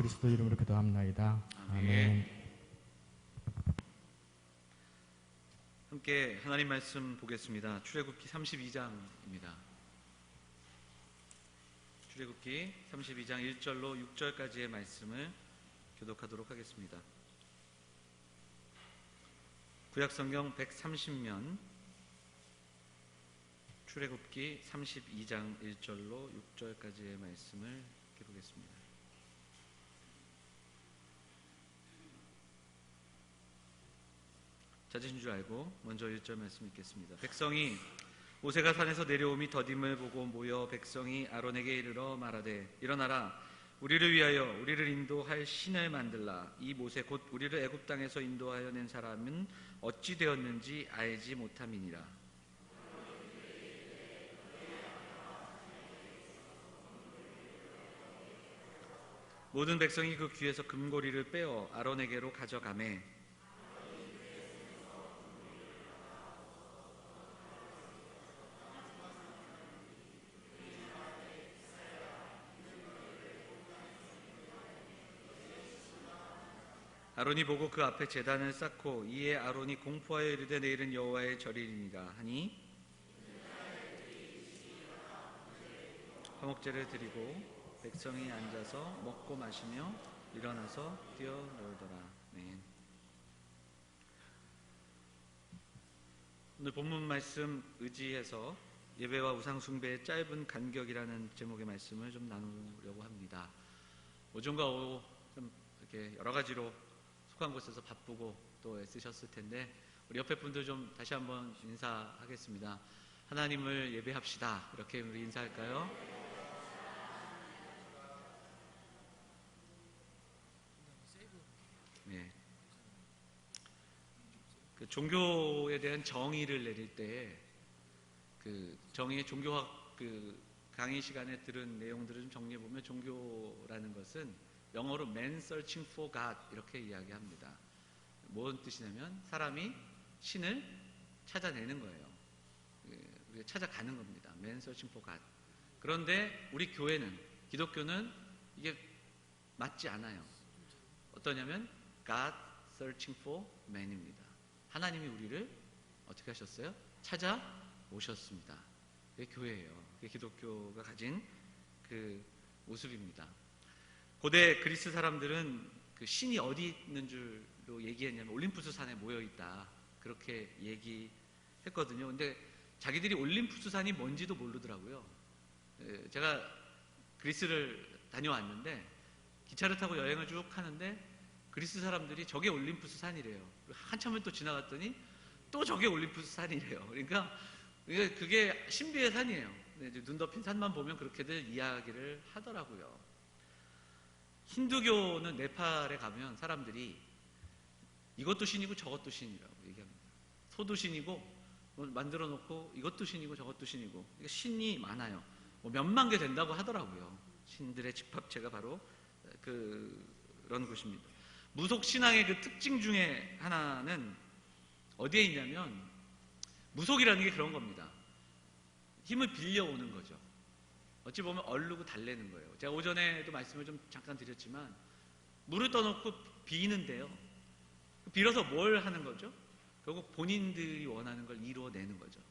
그리스도 이름으로 기도합나이다. 아멘. 함께 하나님 말씀 보겠습니다. 출애굽기 32장입니다. 출애굽기 32장 1절로 6절까지의 말씀을 교독하도록 하겠습니다. 구약성경 130면 출애굽기 32장 1절로 6절까지의 말씀을 보겠습니다. 찾으신 줄 알고 먼저 1절 말씀 읽겠습니다. 백성이 모세가 산에서 내려오미 더딤을 보고 모여 백성이 아론에게 이르러 말하되 일어나라 우리를 위하여 우리를 인도할 신을 만들라. 이 모세 곧 우리를 애굽 땅에서 인도하여 낸 사람은 어찌 되었는지 알지 못함이니라. 모든 백성이 그 귀에서 금고리를 빼어 아론에게로 가져가매 아론이 보고 그 앞에 제단을 쌓고 이에 아론이 공포하여 이르되 내일은 여호와의 절이니라 하니 화목제를 드리고 백성이 앉아서 먹고 마시며 일어나서 뛰어놀더라. 네. 오늘 본문 말씀 의지해서 예배와 우상숭배의 짧은 간격이라는 제목의 말씀을 좀 나누려고 합니다. 오전과 오후 좀 이렇게 여러 가지로 속한 곳에서 바쁘고 또 애쓰셨을 텐데 우리 옆에 분들 좀 다시 한번 인사하겠습니다. 하나님을 예배합시다. 이렇게 우리 인사할까요? 네. 그 종교에 대한 정의를 내릴 때 그 정의의 종교학 그 강의 시간에 들은 내용들을 좀 정리해 보면 종교라는 것은 영어로 Man Searching for God 이렇게 이야기합니다. 뭔 뜻이냐면 사람이 신을 찾아내는 거예요. 찾아가는 겁니다. Man Searching for God. 그런데 우리 교회는 기독교는 이게 맞지 않아요. 어떠냐면 God Searching for Man입니다. 하나님이 우리를 어떻게 하셨어요? 찾아오셨습니다. 그게 교회예요. 그게 기독교가 가진 그 모습입니다. 고대 그리스 사람들은 그 신이 어디 있는 줄로 얘기했냐면 올림푸스 산에 모여 있다 그렇게 얘기했거든요. 근데 자기들이 올림푸스 산이 뭔지도 모르더라고요. 제가 그리스를 다녀왔는데 기차를 타고 여행을 쭉 하는데 그리스 사람들이 저게 올림푸스 산이래요. 한참을 또 지나갔더니 또 저게 올림푸스 산이래요. 그러니까 그게 신비의 산이에요. 눈 덮인 산만 보면 그렇게들 이야기를 하더라고요. 힌두교는 네팔에 가면 사람들이 이것도 신이고 저것도 신이라고 얘기합니다. 소도 신이고 만들어 놓고 이것도 신이고 저것도 신이고 신이 많아요. 몇만 개 된다고 하더라고요. 신들의 집합체가 바로 그런 곳입니다. 무속신앙의 그 특징 중에 하나는 어디에 있냐면 무속이라는 게 그런 겁니다. 힘을 빌려오는 거죠. 어찌 보면 얼르고 달래는 거예요. 제가 오전에도 말씀을 좀 잠깐 드렸지만 물을 떠놓고 비는데요. 빌어서 뭘 하는 거죠? 결국 본인들이 원하는 걸 이루어내는 거죠.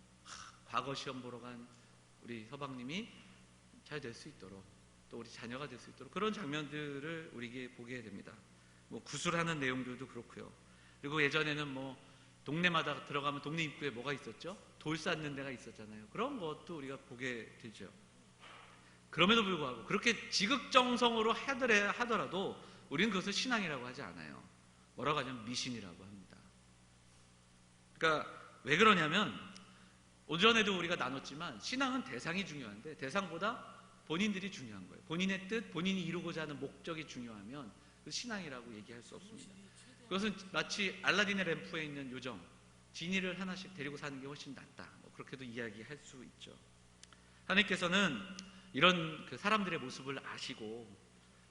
과거 시험 보러 간 우리 서방님이 잘 될 수 있도록 또 우리 자녀가 될 수 있도록 그런 장면들을 우리에게 보게 됩니다. 구술하는 내용들도 그렇고요. 그리고 예전에는 동네마다 들어가면 동네 입구에 뭐가 있었죠? 돌 쌓는 데가 있었잖아요. 그런 것도 우리가 보게 되죠. 그럼에도 불구하고 그렇게 지극정성으로 하더라도 우리는 그것을 신앙이라고 하지 않아요. 뭐라고 하냐면 미신이라고 합니다. 그러니까 왜 그러냐면 오전에도 우리가 나눴지만 신앙은 대상이 중요한데 대상보다 본인들이 중요한 거예요. 본인의 뜻, 본인이 이루고자 하는 목적이 중요하면 그 신앙이라고 얘기할 수 없습니다. 그것은 마치 알라딘의 램프에 있는 요정 지니를 하나씩 데리고 사는 게 훨씬 낫다. 그렇게도 이야기할 수 있죠. 하나님께서는 이런 그 사람들의 모습을 아시고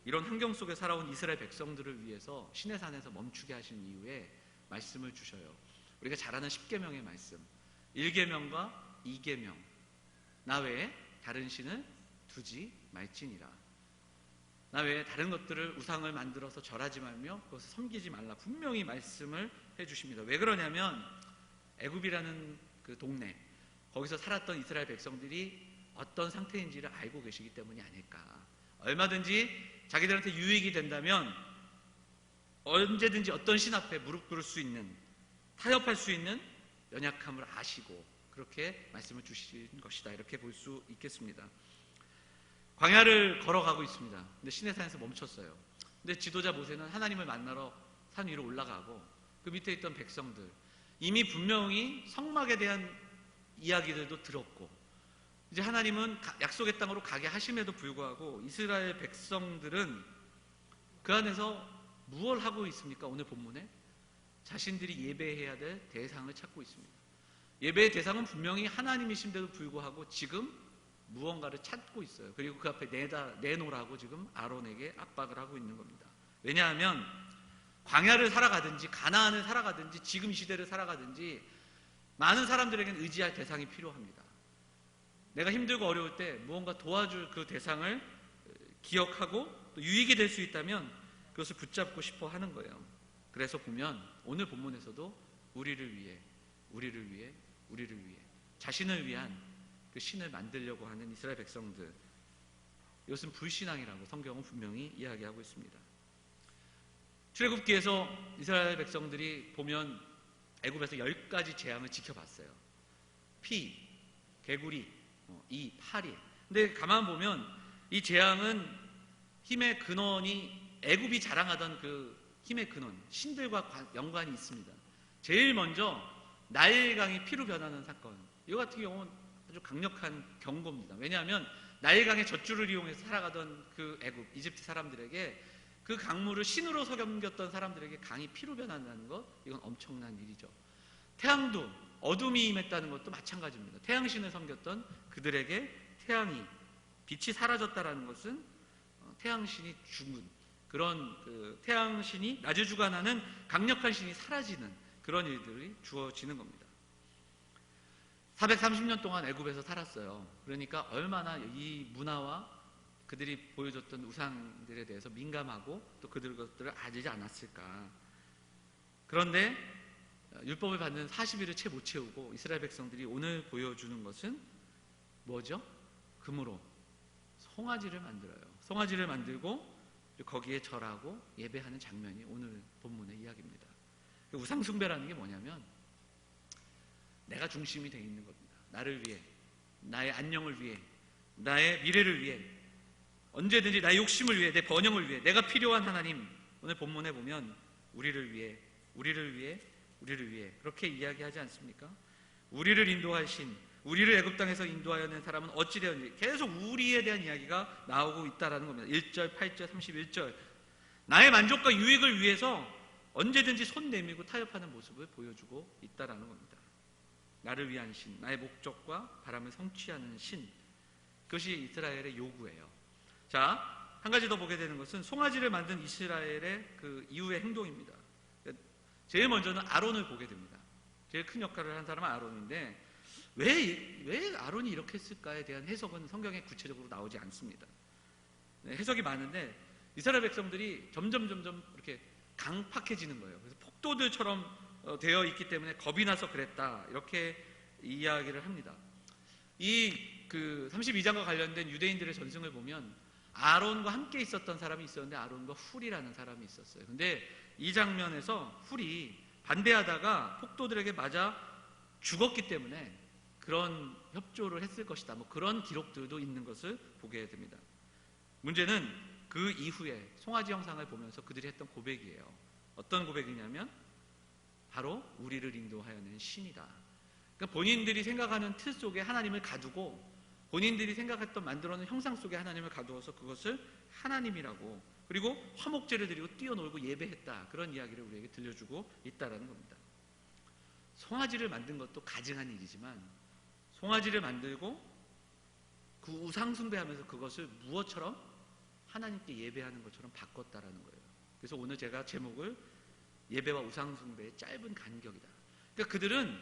이런 환경 속에 살아온 이스라엘 백성들을 위해서 시내 산에서 멈추게 하신 이후에 말씀을 주셔요. 우리가 잘 아는 10계명의 말씀 1계명과 2계명 나 외에 다른 신을 두지 말지니라. 나 외에 다른 것들을 우상을 만들어서 절하지 말며 그것을 섬기지 말라 분명히 말씀을 해주십니다. 왜 그러냐면 애굽이라는 그 동네, 거기서 살았던 이스라엘 백성들이 어떤 상태인지를 알고 계시기 때문이 아닐까. 얼마든지 자기들한테 유익이 된다면 언제든지 어떤 신 앞에 무릎 꿇을 수 있는, 타협할 수 있는 연약함을 아시고 그렇게 말씀을 주신 것이다, 이렇게 볼 수 있겠습니다. 광야를 걸어가고 있습니다. 근데 시내산에서 멈췄어요. 근데 지도자 모세는 하나님을 만나러 산 위로 올라가고 그 밑에 있던 백성들, 이미 분명히 성막에 대한 이야기들도 들었고 이제 하나님은 약속의 땅으로 가게 하심에도 불구하고 이스라엘 백성들은 그 안에서 무엇을 하고 있습니까? 오늘 본문에 자신들이 예배해야 될 대상을 찾고 있습니다. 예배의 대상은 분명히 하나님이신데도 불구하고 지금 무언가를 찾고 있어요. 그리고 그 앞에 내놓으라고 지금 아론에게 압박을 하고 있는 겁니다. 왜냐하면 광야를 살아가든지 가나안을 살아가든지 지금 시대를 살아가든지 많은 사람들에게는 의지할 대상이 필요합니다. 내가 힘들고 어려울 때 무언가 도와줄 그 대상을 기억하고 또 유익이 될 수 있다면 그것을 붙잡고 싶어 하는 거예요. 그래서 보면 오늘 본문에서도 우리를 위해 자신을 위한 그 신을 만들려고 하는 이스라엘 백성들, 이것은 불신앙이라고 성경은 분명히 이야기하고 있습니다. 출애굽기에서 이스라엘 백성들이 보면 애굽에서 10가지 재앙을 지켜봤어요. 피, 개구리, 이, 파리. 근데 가만 보면 이 재앙은 힘의 근원이 애굽이 자랑하던 그 힘의 근원, 신들과 연관이 있습니다. 제일 먼저 나일강이 피로 변하는 사건, 이거 같은 경우는 아주 강력한 경고입니다. 왜냐하면 나일강의 젖줄을 이용해서 살아가던 그 애굽, 이집트 사람들에게 그 강물을 신으로 섬겼던 사람들에게 강이 피로 변한다는 것, 이건 엄청난 일이죠. 태양도 어둠이 임했다는 것도 마찬가지입니다. 태양신을 섬겼던 그들에게 태양이, 빛이 사라졌다는 것은 태양신이 죽은 그런 그 태양신이 낮에 주관하는 강력한 신이 사라지는 그런 일들이 주어지는 겁니다. 430년 동안 애굽에서 살았어요. 그러니까 얼마나 이 문화와 그들이 보여줬던 우상들에 대해서 민감하고 또 그들 것들을 알지 않았을까. 그런데 율법을 받는 40일을 채 못 채우고 이스라엘 백성들이 오늘 보여주는 것은 뭐죠? 금으로 송아지를 만들어요. 송아지를 만들고 거기에 절하고 예배하는 장면이 오늘 본문의 이야기입니다. 우상 숭배라는 게 뭐냐면 내가 중심이 되어 있는 겁니다. 나를 위해, 나의 안녕을 위해, 나의 미래를 위해, 언제든지 나의 욕심을 위해, 내 번영을 위해, 내가 필요한 하나님. 오늘 본문에 보면 우리를 위해 그렇게 이야기하지 않습니까? 우리를 인도하신, 우리를 애굽 땅에서 인도하여 낸 사람은 어찌 되었는지 계속 우리에 대한 이야기가 나오고 있다는 겁니다. 1절, 8절, 31절. 나의 만족과 유익을 위해서 언제든지 손 내밀고 타협하는 모습을 보여주고 있다는 겁니다. 나를 위한 신, 나의 목적과 바람을 성취하는 신, 그것이 이스라엘의 요구예요. 자, 한 가지 더 보게 되는 것은 송아지를 만든 이스라엘의 그 이후의 행동입니다. 제일 먼저는 아론을 보게 됩니다. 제일 큰 역할을 한 사람은 아론인데 왜 아론이 이렇게 했을까에 대한 해석은 성경에 구체적으로 나오지 않습니다. 해석이 많은데 이스라엘 백성들이 점점 이렇게 강팍해지는 거예요. 그래서 폭도들처럼 되어 있기 때문에 겁이 나서 그랬다, 이렇게 이야기를 합니다. 그 32장과 관련된 유대인들의 전승을 보면 아론과 함께 있었던 사람이 있었는데 아론과 훌이라는 사람이 있었어요. 근데 이 장면에서 훌이 반대하다가 폭도들에게 맞아 죽었기 때문에 그런 협조를 했을 것이다, 뭐 그런 기록들도 있는 것을 보게 됩니다. 문제는 그 이후에 송아지 형상을 보면서 그들이 했던 고백이에요. 어떤 고백이냐면 바로 우리를 인도하여낸 신이다. 그러니까 본인들이 생각하는 틀 속에 하나님을 가두고 본인들이 생각했던 만들어놓은 형상 속에 하나님을 가두어서 그것을 하나님이라고, 그리고 화목제를 드리고 뛰어놀고 예배했다, 그런 이야기를 우리에게 들려주고 있다는 겁니다. 송아지를 만든 것도 가증한 일이지만 송아지를 만들고 그 우상 숭배하면서 그것을 무엇처럼 하나님께 예배하는 것처럼 바꿨다라는 거예요. 그래서 오늘 제가 제목을 예배와 우상 숭배의 짧은 간격이다. 그러니까 그들은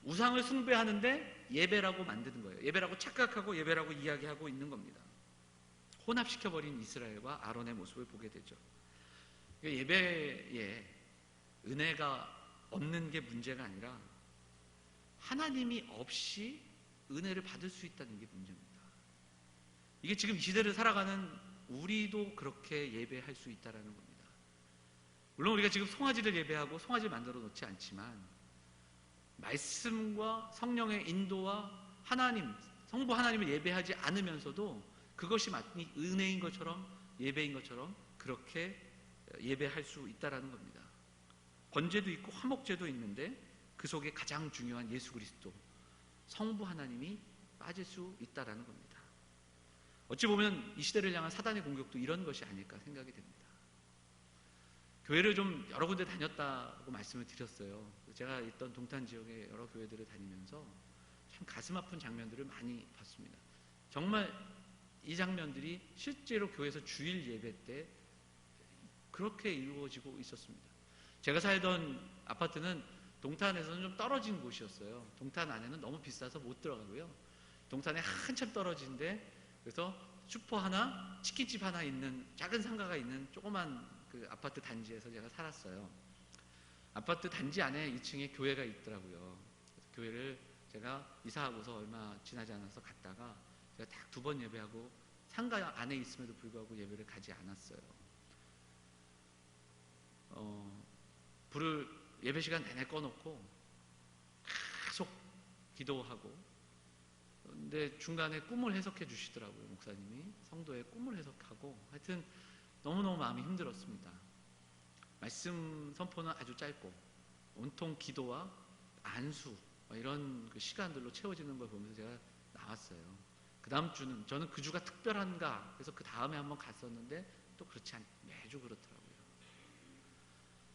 우상을 숭배하는데 예배라고 만드는 거예요. 예배라고 착각하고 예배라고 이야기하고 있는 겁니다. 혼합시켜버린 이스라엘과 아론의 모습을 보게 되죠. 예배에 은혜가 없는 게 문제가 아니라 하나님이 없이 은혜를 받을 수 있다는 게 문제입니다. 이게 지금 이 시대를 살아가는 우리도 그렇게 예배할 수 있다는 겁니다. 물론 우리가 지금 송아지를 예배하고 송아지를 만들어 놓지 않지만 말씀과 성령의 인도와 하나님, 성부 하나님을 예배하지 않으면서도 그것이 마치 은혜인 것처럼 예배인 것처럼 그렇게 예배할 수 있다는 겁니다. 번제도 있고 화목제도 있는데 그 속에 가장 중요한 예수 그리스도, 성부 하나님이 빠질 수 있다는 겁니다. 어찌 보면 이 시대를 향한 사단의 공격도 이런 것이 아닐까 생각이 됩니다. 교회를 좀 여러 군데 다녔다고 말씀을 드렸어요. 제가 있던 동탄 지역의 여러 교회들을 다니면서 참 가슴 아픈 장면들을 많이 봤습니다. 정말 이 장면들이 실제로 교회에서 주일 예배 때 그렇게 이루어지고 있었습니다. 제가 살던 아파트는 동탄에서는 좀 떨어진 곳이었어요. 동탄 안에는 너무 비싸서 못 들어가고요. 동탄에 한참 떨어진데 그래서 슈퍼 하나, 치킨집 하나 있는 작은 상가가 있는 조그만 그 아파트 단지에서 제가 살았어요. 아파트 단지 안에 2층에 교회가 있더라고요. 그래서 교회를 제가 이사하고서 얼마 지나지 않아서 갔다가 제가 딱 2번 예배하고 상가 안에 있음에도 불구하고 예배를 가지 않았어요. 불을 예배 시간 내내 꺼놓고 계속 기도하고, 근데 중간에 꿈을 해석해 주시더라고요. 목사님이 성도의 꿈을 해석하고, 하여튼 너무너무 마음이 힘들었습니다. 말씀 선포는 아주 짧고 온통 기도와 안수 이런 그 시간들로 채워지는 걸 보면서 제가 나왔어요. 그 다음 주는 저는 그 주가 특별한가 그래서 그 다음에 한번 갔었는데 또 그렇지 않, 매주 그렇더라고요.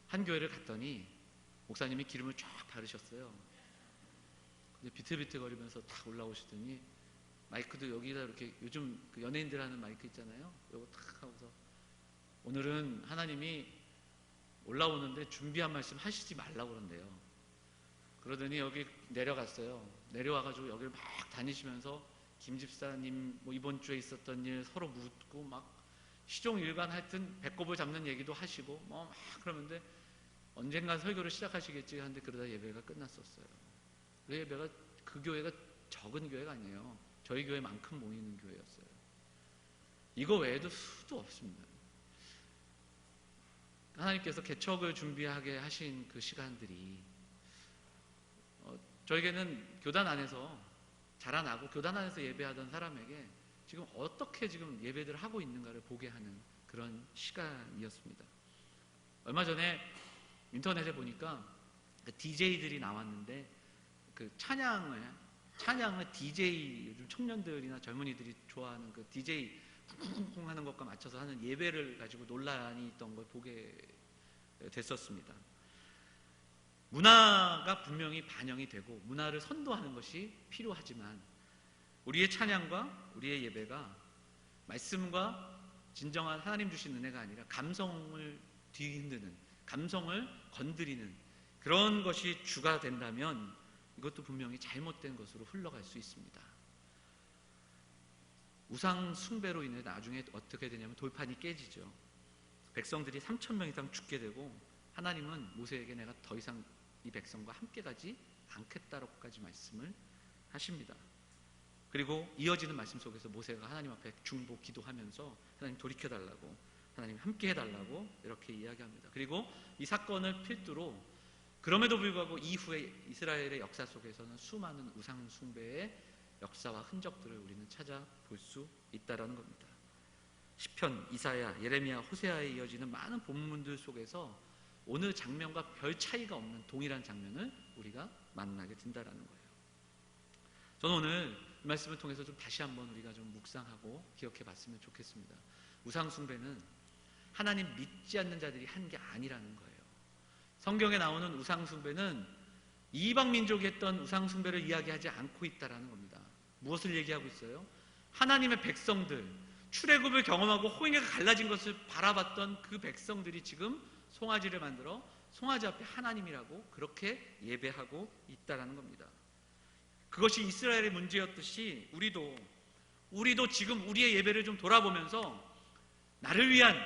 한 교회를 갔더니 목사님이 기름을 쫙 바르셨어요. 근데 비틀비틀거리면서 탁 올라오시더니 마이크도 여기다 이렇게 요즘 그 연예인들 하는 마이크 있잖아요. 요거 탁 하고서 오늘은 하나님이 올라오는데 준비한 말씀 하시지 말라고 그런대요. 그러더니 여기 내려갔어요. 내려와가지고 여기를 막 다니시면서 김 집사님 뭐 이번 주에 있었던 일 서로 묻고 막 시종일관 하여튼 배꼽을 잡는 얘기도 하시고 뭐 막 그러는데 언젠간 설교를 시작하시겠지 하는데 그러다 예배가 끝났었어요. 그 예배가 그 교회가 적은 교회가 아니에요. 저희 교회만큼 모이는 교회였어요. 이거 외에도 수도 없습니다. 하나님께서 개척을 준비하게 하신 그 시간들이 저에게는 교단 안에서 자라나고 교단 안에서 예배하던 사람에게 지금 어떻게 지금 예배들을 하고 있는가를 보게 하는 그런 시간이었습니다. 얼마 전에 인터넷에 보니까 그 DJ들이 나왔는데 그 찬양을 DJ 요즘 청년들이나 젊은이들이 좋아하는 그 DJ 쿵쿵쿵 하는 것과 맞춰서 하는 예배를 가지고 논란이 있던 걸 보게 됐었습니다. 문화가 분명히 반영이 되고 문화를 선도하는 것이 필요하지만 우리의 찬양과 우리의 예배가 말씀과 진정한 하나님 주신 은혜가 아니라 감성을 뒤흔드는, 감성을 건드리는 그런 것이 주가 된다면 이것도 분명히 잘못된 것으로 흘러갈 수 있습니다. 우상 숭배로 인해 나중에 어떻게 되냐면 돌판이 깨지죠. 백성들이 3,000명 이상 죽게 되고 하나님은 모세에게 내가 더 이상 이 백성과 함께 가지 않겠다라고까지 말씀을 하십니다. 그리고 이어지는 말씀 속에서 모세가 하나님 앞에 중보 기도하면서 하나님 돌이켜달라고, 하나님 함께 해달라고 이렇게 이야기합니다. 그리고 이 사건을 필두로 그럼에도 불구하고 이후에 이스라엘의 역사 속에서는 수많은 우상 숭배의 역사와 흔적들을 우리는 찾아볼 수 있다는 겁니다. 시편, 이사야, 예레미야, 호세아에 이어지는 많은 본문들 속에서 오늘 장면과 별 차이가 없는 동일한 장면을 우리가 만나게 된다는 거예요. 저는 오늘 이 말씀을 통해서 좀 다시 한번 우리가 좀 묵상하고 기억해 봤으면 좋겠습니다. 우상 숭배는 하나님 믿지 않는 자들이 한 게 아니라는 거예요. 성경에 나오는 우상 숭배는 이방 민족이 했던 우상 숭배를 이야기하지 않고 있다라는 겁니다. 무엇을 얘기하고 있어요? 하나님의 백성들, 출애굽을 경험하고 홍해가 갈라진 것을 바라봤던 그 백성들이 지금 송아지를 만들어 송아지 앞에 하나님이라고 그렇게 예배하고 있다라는 겁니다. 그것이 이스라엘의 문제였듯이 우리도 우리도 지금 우리의 예배를 좀 돌아보면서 나를 위한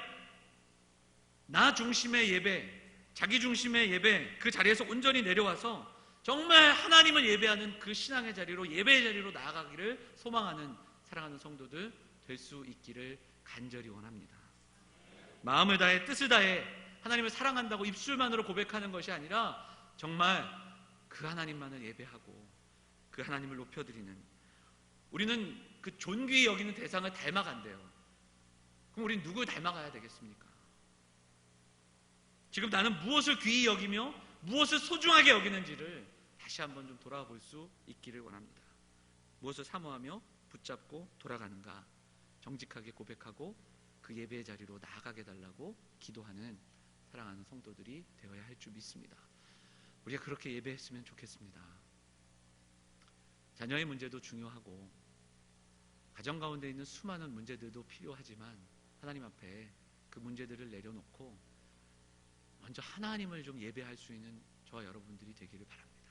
나 중심의 예배, 자기 중심의 예배, 그 자리에서 온전히 내려와서 정말 하나님을 예배하는 그 신앙의 자리로, 예배의 자리로 나아가기를 소망하는 사랑하는 성도들 될 수 있기를 간절히 원합니다. 마음을 다해 뜻을 다해 하나님을 사랑한다고 입술만으로 고백하는 것이 아니라 정말 그 하나님만을 예배하고 그 하나님을 높여드리는, 우리는 그 존귀히 여기는 대상을 닮아간대요. 그럼 우리는 누굴 닮아가야 되겠습니까? 지금 나는 무엇을 귀히 여기며 무엇을 소중하게 여기는지를 다시 한번 좀 돌아볼 수 있기를 원합니다. 무엇을 사모하며 붙잡고 돌아가는가, 정직하게 고백하고 그 예배의 자리로 나아가게 달라고 기도하는 사랑하는 성도들이 되어야 할 줄 믿습니다. 우리가 그렇게 예배했으면 좋겠습니다. 자녀의 문제도 중요하고 가정 가운데 있는 수많은 문제들도 필요하지만 하나님 앞에 그 문제들을 내려놓고 먼저 하나님을 좀 예배할 수 있는 저와 여러분들이 되기를 바랍니다.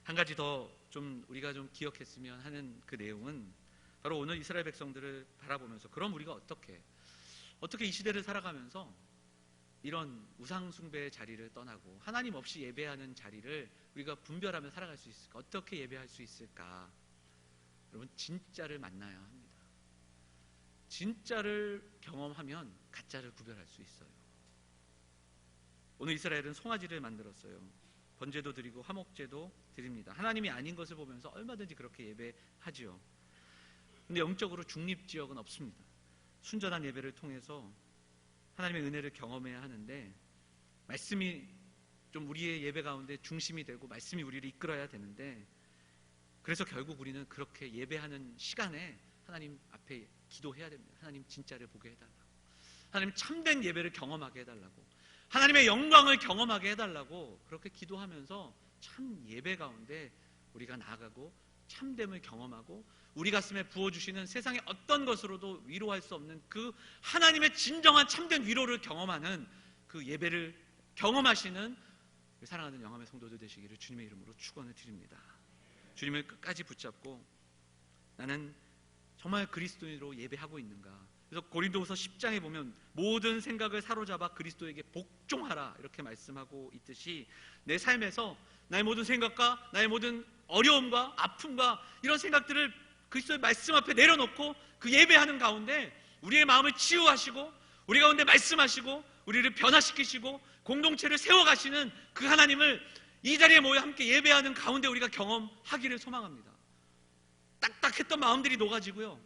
한 가지 더 좀 우리가 좀 기억했으면 하는 그 내용은 바로 오늘 이스라엘 백성들을 바라보면서, 그럼 우리가 어떻게 이 시대를 살아가면서 이런 우상 숭배의 자리를 떠나고 하나님 없이 예배하는 자리를 우리가 분별하며 살아갈 수 있을까? 어떻게 예배할 수 있을까? 여러분, 진짜를 만나야 합니다. 진짜를 경험하면 가짜를 구별할 수 있어요. 오늘 이스라엘은 송아지를 만들었어요. 번제도 드리고 화목제도 드립니다. 하나님이 아닌 것을 보면서 얼마든지 그렇게 예배하지요. 근데 영적으로 중립지역은 없습니다. 순전한 예배를 통해서 하나님의 은혜를 경험해야 하는데, 말씀이 좀 우리의 예배 가운데 중심이 되고 말씀이 우리를 이끌어야 되는데, 그래서 결국 우리는 그렇게 예배하는 시간에 하나님 앞에 기도해야 됩니다. 하나님 진짜를 보게 해달라고, 하나님 참된 예배를 경험하게 해달라고, 하나님의 영광을 경험하게 해달라고 그렇게 기도하면서 참 예배 가운데 우리가 나아가고 참됨을 경험하고 우리 가슴에 부어주시는 세상의 어떤 것으로도 위로할 수 없는 그 하나님의 진정한 참된 위로를 경험하는 그 예배를 경험하시는 사랑하는 영함의 성도들 되시기를 주님의 이름으로 축원을 드립니다. 주님을 끝까지 붙잡고 나는 정말 그리스도인으로 예배하고 있는가. 그래서 고린도후서 10장에 보면 모든 생각을 사로잡아 그리스도에게 복종하라 이렇게 말씀하고 있듯이, 내 삶에서 나의 모든 생각과 나의 모든 어려움과 아픔과 이런 생각들을 그리스도의 말씀 앞에 내려놓고 그 예배하는 가운데 우리의 마음을 치유하시고 우리 가운데 말씀하시고 우리를 변화시키시고 공동체를 세워가시는 그 하나님을 이 자리에 모여 함께 예배하는 가운데 우리가 경험하기를 소망합니다. 딱딱했던 마음들이 녹아지고요,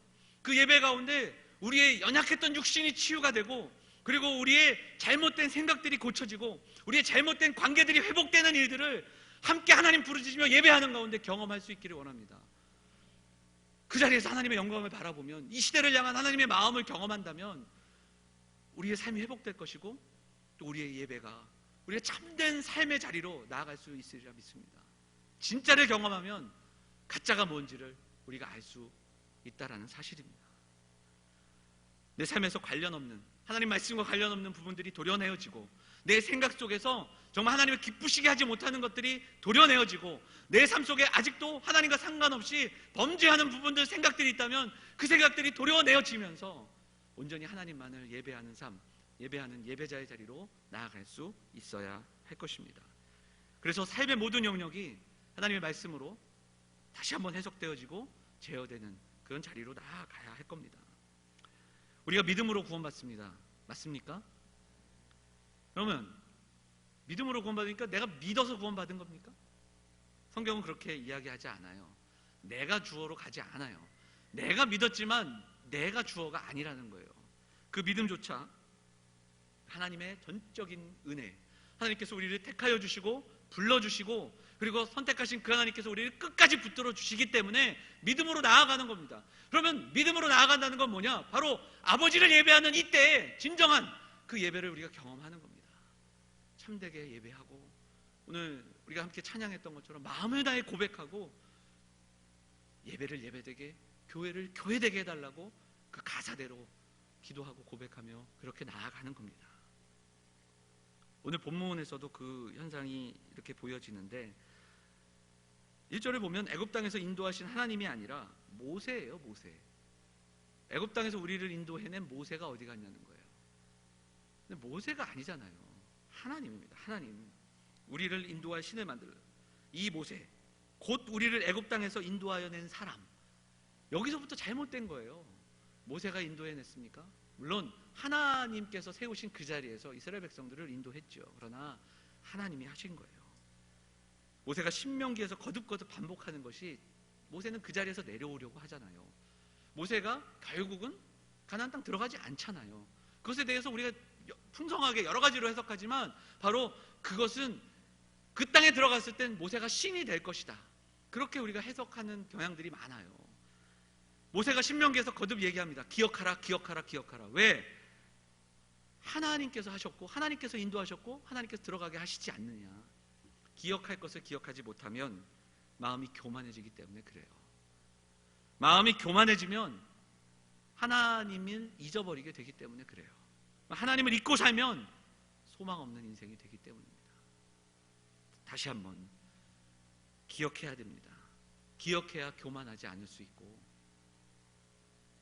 그 예배 가운데 우리의 연약했던 육신이 치유가 되고, 그리고 우리의 잘못된 생각들이 고쳐지고 우리의 잘못된 관계들이 회복되는 일들을 함께 하나님 부르짖으며 예배하는 가운데 경험할 수 있기를 원합니다. 그 자리에서 하나님의 영광을 바라보면, 이 시대를 향한 하나님의 마음을 경험한다면 우리의 삶이 회복될 것이고 또 우리의 예배가 우리의 참된 삶의 자리로 나아갈 수 있으리라 믿습니다. 진짜를 경험하면 가짜가 뭔지를 우리가 알 수 있다라는 사실입니다. 내 삶에서 관련 없는, 하나님 말씀과 관련 없는 부분들이 도려내어지고, 내 생각 속에서 정말 하나님을 기쁘시게 하지 못하는 것들이 도려내어지고, 내 삶 속에 아직도 하나님과 상관없이 범죄하는 부분들, 생각들이 있다면 그 생각들이 도려내어지면서 온전히 하나님만을 예배하는 삶, 예배하는 예배자의 자리로 나아갈 수 있어야 할 것입니다. 그래서 삶의 모든 영역이 하나님의 말씀으로 다시 한번 해석되어지고 제어되는 그런 자리로 나아가야 할 겁니다. 우리가 믿음으로 구원받습니다. 맞습니까? 그러면 믿음으로 구원받으니까 내가 믿어서 구원받은 겁니까? 성경은 그렇게 이야기하지 않아요. 내가 주어로 가지 않아요. 내가 믿었지만 내가 주어가 아니라는 거예요. 그 믿음조차 하나님의 전적인 은혜, 하나님께서 우리를 택하여 주시고 불러주시고 그리고 선택하신 그 하나님께서 우리를 끝까지 붙들어 주시기 때문에 믿음으로 나아가는 겁니다. 그러면 믿음으로 나아간다는 건 뭐냐? 바로 아버지를 예배하는 이때에 진정한 그 예배를 우리가 경험하는 겁니다. 참되게 예배하고, 오늘 우리가 함께 찬양했던 것처럼 마음을 다해 고백하고, 예배를 예배되게, 교회를 교회되게 해달라고 그 가사대로 기도하고 고백하며 그렇게 나아가는 겁니다. 오늘 본문에서도 그 현상이 이렇게 보여지는데, 1절에 보면 애굽 땅에서 인도하신 하나님이 아니라 모세예요. 모세. 애굽 땅에서 우리를 인도해낸 모세가 어디 갔냐는 거예요. 근데 모세가 아니잖아요. 하나님입니다. 하나님. 우리를 인도할 신을 만들 이 모세, 곧 우리를 애굽 땅에서 인도하여 낸 사람. 여기서부터 잘못된 거예요. 모세가 인도해냈습니까? 물론 하나님께서 세우신 그 자리에서 이스라엘 백성들을 인도했죠. 그러나 하나님이 하신 거예요. 모세가 신명기에서 거듭거듭 반복하는 것이, 모세는 그 자리에서 내려오려고 하잖아요. 모세가 결국은 가나안 땅 들어가지 않잖아요. 그것에 대해서 우리가 풍성하게 여러 가지로 해석하지만 바로 그것은 그 땅에 들어갔을 땐 모세가 신이 될 것이다. 그렇게 우리가 해석하는 경향들이 많아요. 모세가 신명기에서 거듭 얘기합니다. 기억하라, 기억하라, 기억하라. 왜? 하나님께서 하셨고 하나님께서 인도하셨고 하나님께서 들어가게 하시지 않느냐. 기억할 것을 기억하지 못하면 마음이 교만해지기 때문에 그래요. 마음이 교만해지면 하나님을 잊어버리게 되기 때문에 그래요. 하나님을 잊고 살면 소망 없는 인생이 되기 때문입니다. 다시 한번 기억해야 됩니다. 기억해야 교만하지 않을 수 있고,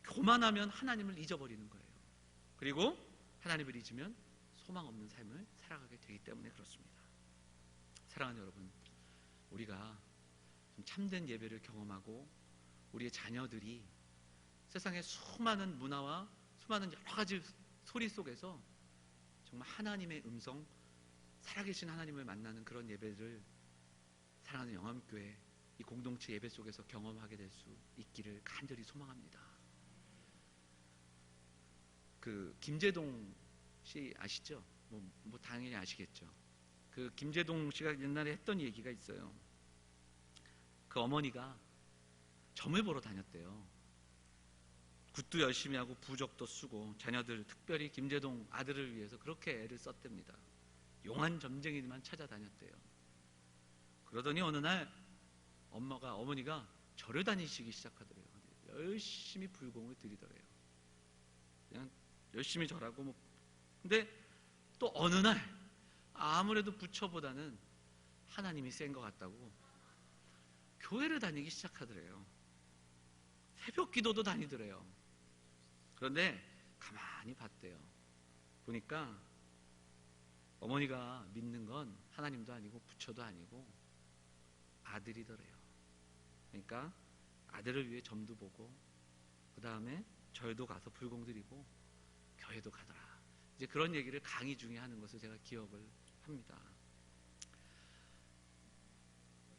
교만하면 하나님을 잊어버리는 거예요. 그리고 하나님을 잊으면 소망 없는 삶을 살아가게 되기 때문에 그렇습니다. 사랑하는 여러분, 우리가 좀 참된 예배를 경험하고 우리의 자녀들이 세상의 수많은 문화와 수많은 여러 가지 소리 속에서 정말 하나님의 음성, 살아계신 하나님을 만나는 그런 예배를 사랑하는 영암교회 이 공동체 예배 속에서 경험하게 될 수 있기를 간절히 소망합니다. 그 김재동 씨 아시죠? 뭐 당연히 아시겠죠. 그 김재동 씨가 옛날에 했던 얘기가 있어요. 그 어머니가 점을 보러 다녔대요. 굿도 열심히 하고 부적도 쓰고 자녀들, 특별히 김재동 아들을 위해서 그렇게 애를 썼답니다. 용한 점쟁이만 찾아다녔대요. 그러더니 어느 날 어머니가 절을 다니시기 시작하더래요. 열심히 불공을 드리더래요. 그냥 열심히 절하고 근데 또 어느 날 아무래도 부처보다는 하나님이 센 것 같다고 교회를 다니기 시작하더래요. 새벽 기도도 다니더래요. 그런데 가만히 봤대요. 보니까 어머니가 믿는 건 하나님도 아니고 부처도 아니고 아들이더래요. 그러니까 아들을 위해 점도 보고 그 다음에 절도 가서 불공 드리고 교회도 가더라. 이제 그런 얘기를 강의 중에 하는 것을 제가 기억을 합니다.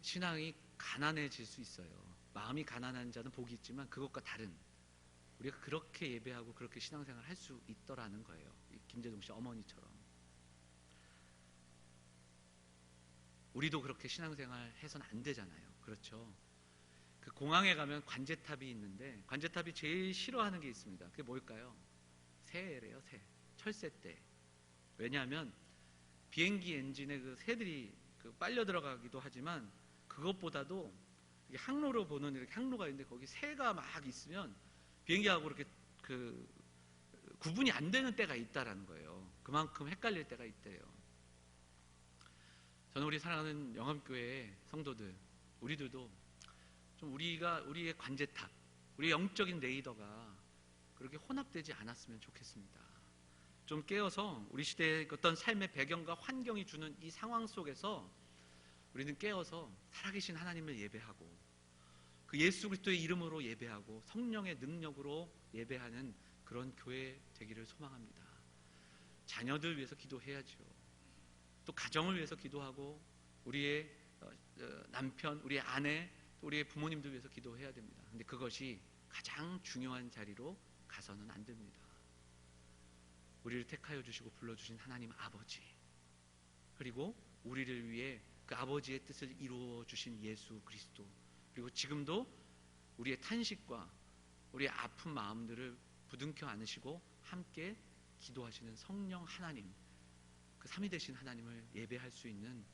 신앙이 가난해질 수 있어요. 마음이 가난한 자는 복이 있지만 그것과 다른, 우리가 그렇게 예배하고 그렇게 신앙생활을 할 수 있더라는 거예요. 김재동 씨 어머니처럼. 우리도 그렇게 신앙생활 해서는 안 되잖아요. 그렇죠? 그 공항에 가면 관제탑이 있는데 관제탑이 제일 싫어하는 게 있습니다. 그게 뭘까요? 새래요. 새. 철새 때. 왜냐하면 비행기 엔진에 그 새들이 빨려 들어가기도 하지만 그것보다도 항로로 보는 이렇게 항로가 있는데 거기 새가 막 있으면 비행기하고 이렇게 구분이 안 되는 때가 있다라는 거예요. 그만큼 헷갈릴 때가 있대요. 저는 우리 사랑하는 영암교회 성도들, 우리들도 좀 우리의 관제탑, 우리의 영적인 레이더가 그렇게 혼합되지 않았으면 좋겠습니다. 좀 깨어서 우리 시대의 어떤 삶의 배경과 환경이 주는 이 상황 속에서 우리는 깨어서 살아계신 하나님을 예배하고 그 예수 그리스도의 이름으로 예배하고 성령의 능력으로 예배하는 그런 교회 되기를 소망합니다. 자녀들 위해서 기도해야죠. 또 가정을 위해서 기도하고 우리의 남편, 우리의 아내, 또 우리의 부모님들 위해서 기도해야 됩니다. 근데 그것이 가장 중요한 자리로 가서는 안 됩니다. 우리를 택하여 주시고 불러주신 하나님 아버지, 그리고 우리를 위해 그 아버지의 뜻을 이루어 주신 예수 그리스도, 그리고 지금도 우리의 탄식과 우리의 아픈 마음들을 부둥켜 안으시고 함께 기도하시는 성령 하나님, 그 삼위 되신 하나님을 예배할 수 있는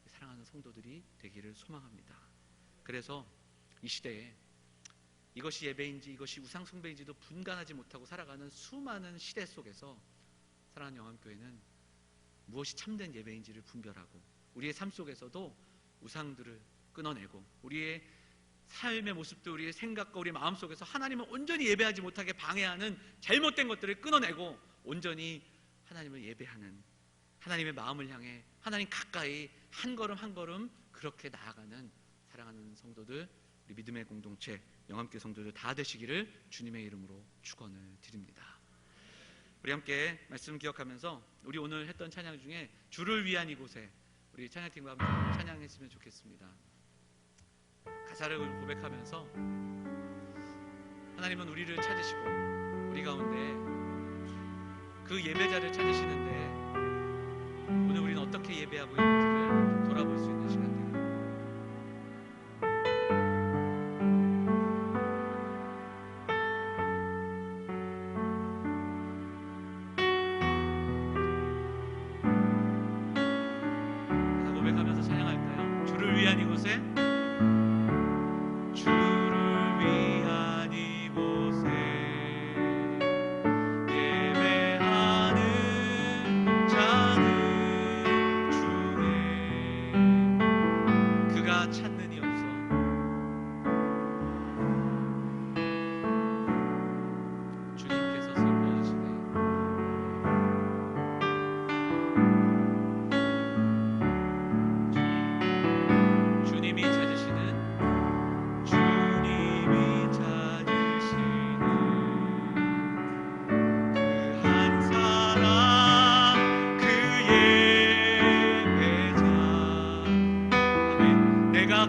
사랑하는 성도들이 되기를 소망합니다. 그래서 이 시대에 이것이 예배인지 이것이 우상 숭배인지도 분간하지 못하고 살아가는 수많은 시대 속에서 사랑하는 영암교회는 무엇이 참된 예배인지를 분별하고 우리의 삶 속에서도 우상들을 끊어내고 우리의 삶의 모습도 우리의 생각과 우리의 마음속에서 하나님을 온전히 예배하지 못하게 방해하는 잘못된 것들을 끊어내고 온전히 하나님을 예배하는, 하나님의 마음을 향해 하나님 가까이 한 걸음 한 걸음 그렇게 나아가는 사랑하는 성도들, 우리 믿음의 공동체 영암교회 성도들 다 되시기를 주님의 이름으로 축원을 드립니다. 우리 함께 말씀 기억하면서 우리 오늘 했던 찬양 중에 주를 위한 이곳에 우리 찬양팀과 함께 찬양했으면 좋겠습니다. 가사를 고백하면서 하나님은 우리를 찾으시고 우리 가운데 그 예배자를 찾으시는데 오늘 우리는 어떻게 예배하고 있는지를 돌아볼 수 있는 시간들. 가사 고백하면서 찬양할까요? 주를 위한 이곳에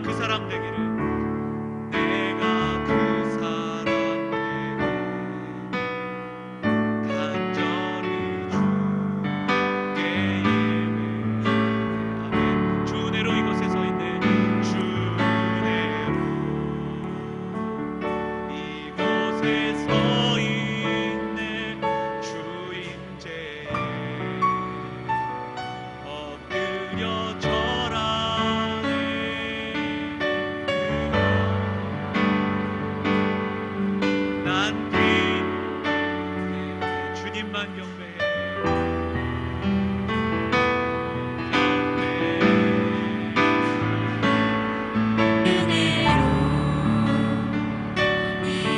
그 사람 되기를, 내가 그 사람 되기를 간절히 주께 예배하네. 아멘. 주 은혜로 이곳에 서 있네. 주 은혜로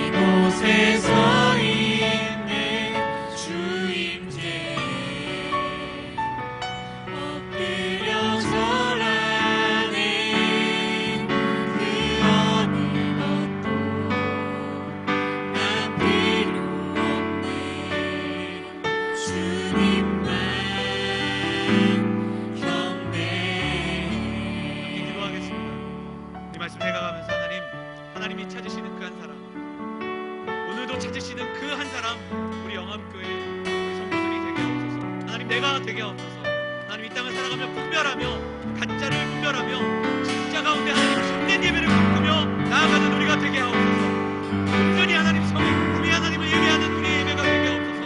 이곳에 서 있네. 주 임재에 엎드려 하나님이 찾으시는 그 한 사람, 오늘도 찾으시는 그 한 사람, 우리 영암교회 우리 성도들이 되게 하옵소서. 하나님, 내가 되게 하옵소서. 하나님, 이 땅을 살아가며 분별하며 가짜를 분별하며 진짜 가운데 하나님 참된 예배를 꿈꾸며 나아가는 우리가 되게 하옵소서. 온전히 하나님 성이 우리 하나님을 예배하는 우리의 예배가 되게 하옵소서.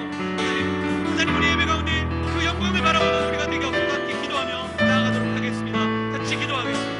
하나님 우리 예배 가운데 그 영광을 바라보는 우리가 되게 하옵소서. 함께 기도하며 나아가도록 하겠습니다. 같이 기도하겠습니다.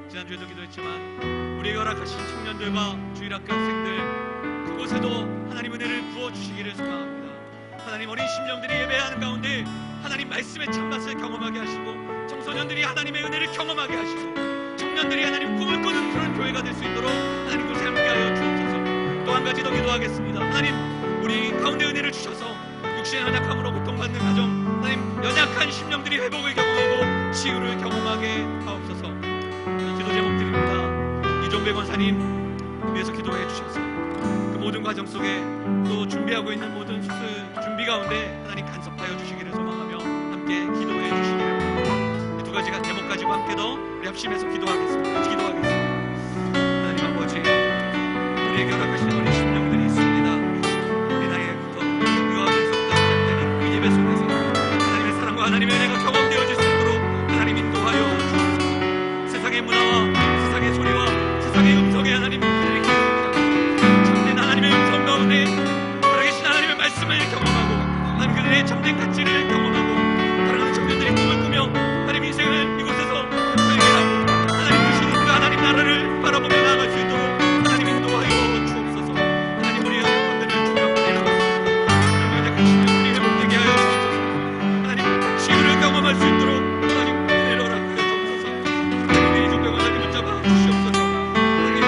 지난주에도 기도했지만 우리에게 허락하신 청년들과 주일학교 학생들 그곳에도 하나님 은혜를 부어주시기를 소망합니다. 하나님, 어린 심령들이 예배하는 가운데 하나님 말씀의 참맛을 경험하게 하시고 청소년들이 하나님의 은혜를 경험하게 하시고 청년들이 하나님 꿈을 꾸는 그런 교회가 될 수 있도록 하나님 곳에 함께하여 주옵소서. 또 한 가지 더 기도하겠습니다. 하나님, 우리 가운데 은혜를 주셔서 육신의 연약함으로 고통받는 가정, 하나님 연약한 심령들이 회복을 경험하고 치유를 경험하게 하옵소서. 기도 제목드립니다. 이종배 권사님 위해서 기도해 주셔서 그 모든 과정 속에 또 준비하고 있는 모든 수술 준비 가운데 하나님 간섭하여 주시기를 소망하며 함께 기도해 주시기를 바랍니다. 이 두 가지가 제목 가지고 함께 더 우리 합심해서 기도하겠습니다. 하나님 아버지, 우리에게 허락하신 우리 심령들이 있습니다. 우리 나이부터 유아에서부터 시작되는 그 예배 속에서 하나님의 사랑과 하나님의 은혜가 경험되어질 수 있도록 하나님 인도하여 주옵소서. 세상의 문화와 세상의 소리와 세상의 음성에 하나님 그들에게 참된 하나님의 음성 가운데 살아계신 하나님의 말씀을 경험하고 하나님 그들의 참된 가치를 경험하고 사랑하는 청년들이 꿈을 꾸며 하나님 인생을 이곳에서 발견하고 하나님 주시는 그 하나님 나라를 바라보며 나아갈 수 있도록 하나님 인도하여 주옵소서. 하나님 우리의 여러분들을 주여 내려놓습니다. 하나님 연약하시며 우리 회복되게 하여 주옵소서. 하나님 치유를 경험할 수 있도록 하나님 내려라 하여 주옵소서. 우리 종교가 하나님을 잡아 주시옵소서. 하나님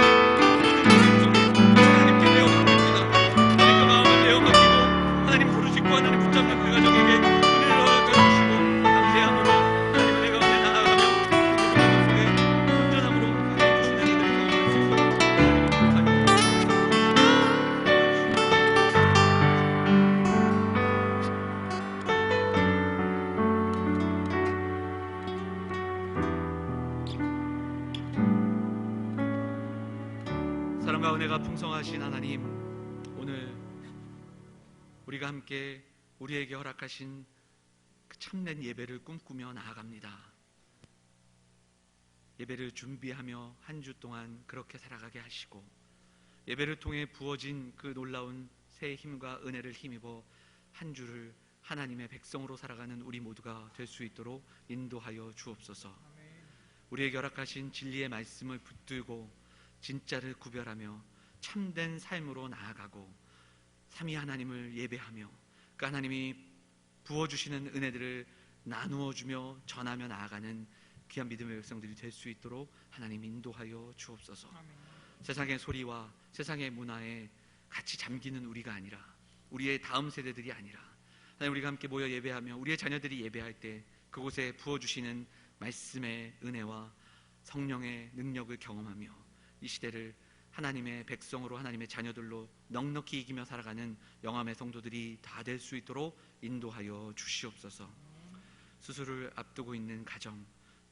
모든 것을 속에 하나님께 내어드립니다. 하나님 그 마음을 내어맡기고 하나님 부르짖고 하나님 붙잡는 그 가정에게 은혜를 허락하여 주시고 감사함으로 하나님 은혜 가운데 나아가며 그 가정 속에 온전함으로 하나님 주시는 이들을 경험할 수 있도록 하나님 사랑과 은혜가 풍성하신 하나님, 오늘 우리가 함께 우리에게 허락하신 그 참된 예배를 꿈꾸며 나아갑니다. 예배를 준비하며 한 주 동안 그렇게 살아가게 하시고 예배를 통해 부어진 그 놀라운 새 힘과 은혜를 힘입어 한 주를 하나님의 백성으로 살아가는 우리 모두가 될 수 있도록 인도하여 주옵소서. 우리에게 허락하신 진리의 말씀을 붙들고 진짜를 구별하며 참된 삶으로 나아가고 삼위 하나님을 예배하며 그 하나님이 부어주시는 은혜들을 나누어주며 전하며 나아가는 귀한 믿음의 백성들이 될 수 있도록 하나님 인도하여 주옵소서. 세상의 소리와 세상의 문화에 같이 잠기는 우리가 아니라 우리의 다음 세대들이 아니라 하나님 우리가 함께 모여 예배하며 우리의 자녀들이 예배할 때 그곳에 부어주시는 말씀의 은혜와 성령의 능력을 경험하며 이 시대를 하나님의 백성으로 하나님의 자녀들로 넉넉히 이기며 살아가는 영암의 성도들이 다 될 수 있도록 인도하여 주시옵소서. 수술을 앞두고 있는 가정,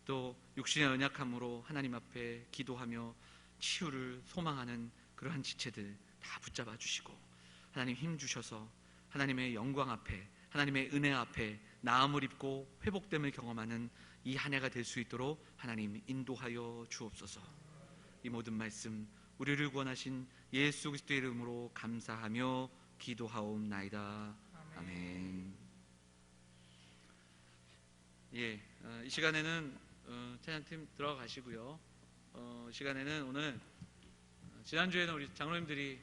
또 육신의 연약함으로 하나님 앞에 기도하며 치유를 소망하는 그러한 지체들 다 붙잡아 주시고 하나님 힘 주셔서 하나님의 영광 앞에 하나님의 은혜 앞에 나음을 입고 회복됨을 경험하는 이 한 해가 될 수 있도록 하나님 인도하여 주옵소서. 이 모든 말씀 우리를 구원하신 예수 그리스도의 이름으로 감사하며 기도하옵나이다. 아멘. 이 시간에는 찬양팀 들어가시고요. 시간에는 오늘 지난주에는 우리 장로님들이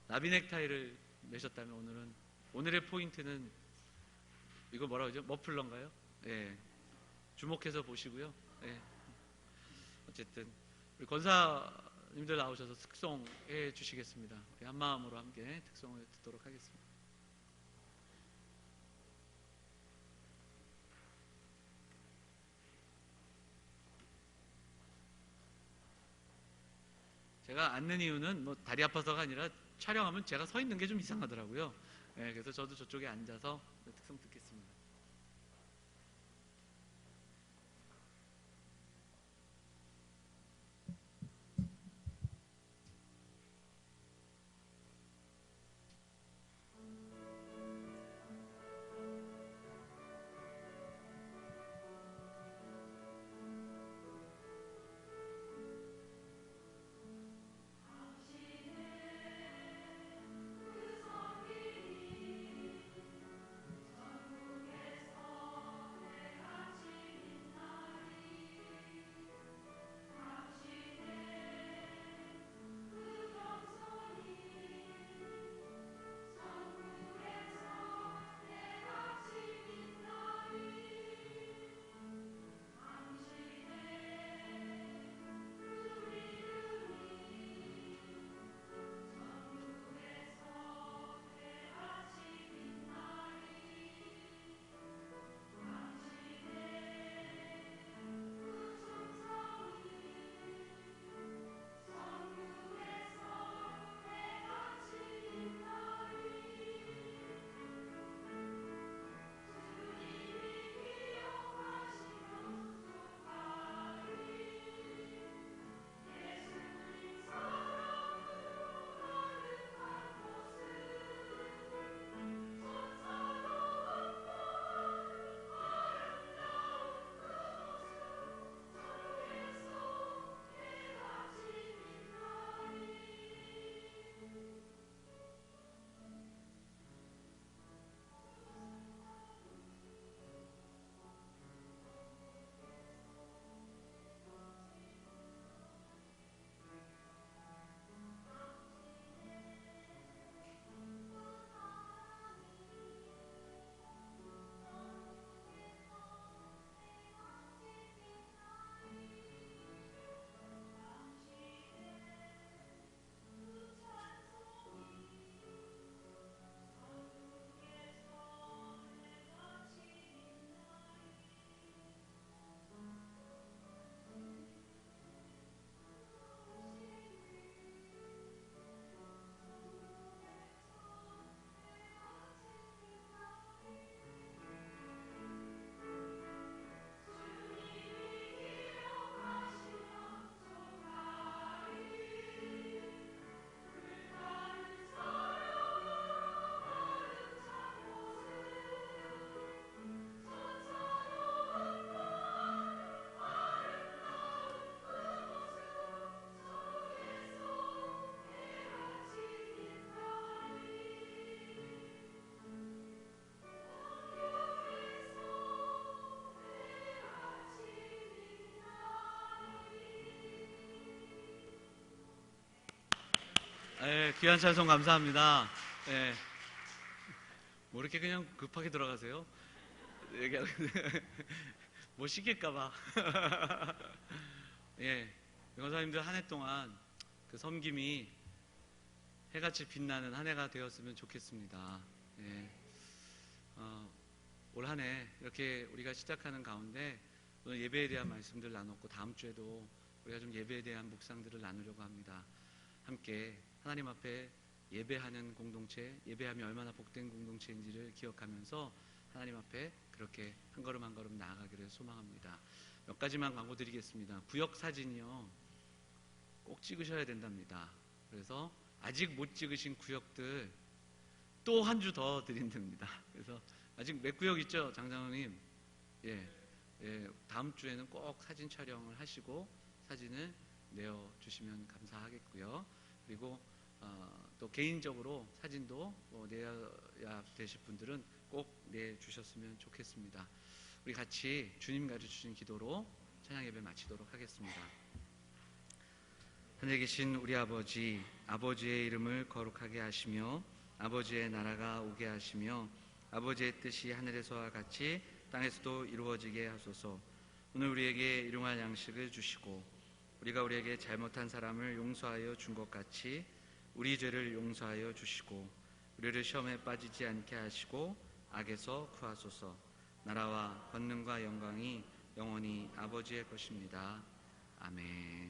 나비 넥타이를 매셨다면 오늘의 포인트는 이거 뭐라고 하죠? 머플러인가요? 예. 주목해서 보시고요. 예. 어쨌든 우리 권사님들 나오셔서 특송해 주시겠습니다. 한 마음으로 함께 특송을 듣도록 하겠습니다. 제가 앉는 이유는 뭐 다리 아파서가 아니라 촬영하면 제가 서 있는 게 좀 이상하더라고요. 네, 그래서 저도 저쪽에 앉아서 특송 듣겠습니다. 예, 귀한 찬송 감사합니다. 예. 뭐 이렇게 그냥 급하게 들어가세요? 뭐 시킬까봐. 예, 권사님들 한 해 동안 그 섬김이 해같이 빛나는 한 해가 되었으면 좋겠습니다. 예. 올 한 해 이렇게 우리가 시작하는 가운데 오늘 예배에 대한 말씀들 나눴고 다음 주에도 우리가 좀 예배에 대한 묵상들을 나누려고 합니다. 함께 하나님 앞에 예배하는 공동체, 예배하며 얼마나 복된 공동체인지를 기억하면서 하나님 앞에 그렇게 한 걸음 한 걸음 나아가기를 소망합니다. 몇 가지만 광고 드리겠습니다. 구역 사진이요, 꼭 찍으셔야 된답니다. 그래서 아직 못 찍으신 구역들 또 한 주 더 드린답니다. 그래서 아직 몇 구역 있죠, 장장호님? 예, 예, 다음 주에는 꼭 사진 촬영을 하시고 사진을 내어주시면 감사하겠고요. 그리고 또 개인적으로 사진도 내야 되실 분들은 꼭 내주셨으면 좋겠습니다. 우리 같이 주님 가르쳐주신 기도로 찬양 예배 마치도록 하겠습니다. 하늘에 계신 우리 아버지, 아버지의 이름을 거룩하게 하시며 아버지의 나라가 오게 하시며 아버지의 뜻이 하늘에서와 같이 땅에서도 이루어지게 하소서. 오늘 우리에게 일용할 양식을 주시고 우리가 우리에게 잘못한 사람을 용서하여 준 것 같이 우리 죄를 용서하여 주시고 우리를 시험에 빠지지 않게 하시고 악에서 구하소서. 나라와 권능과 영광이 영원히 아버지의 것입니다. 아멘.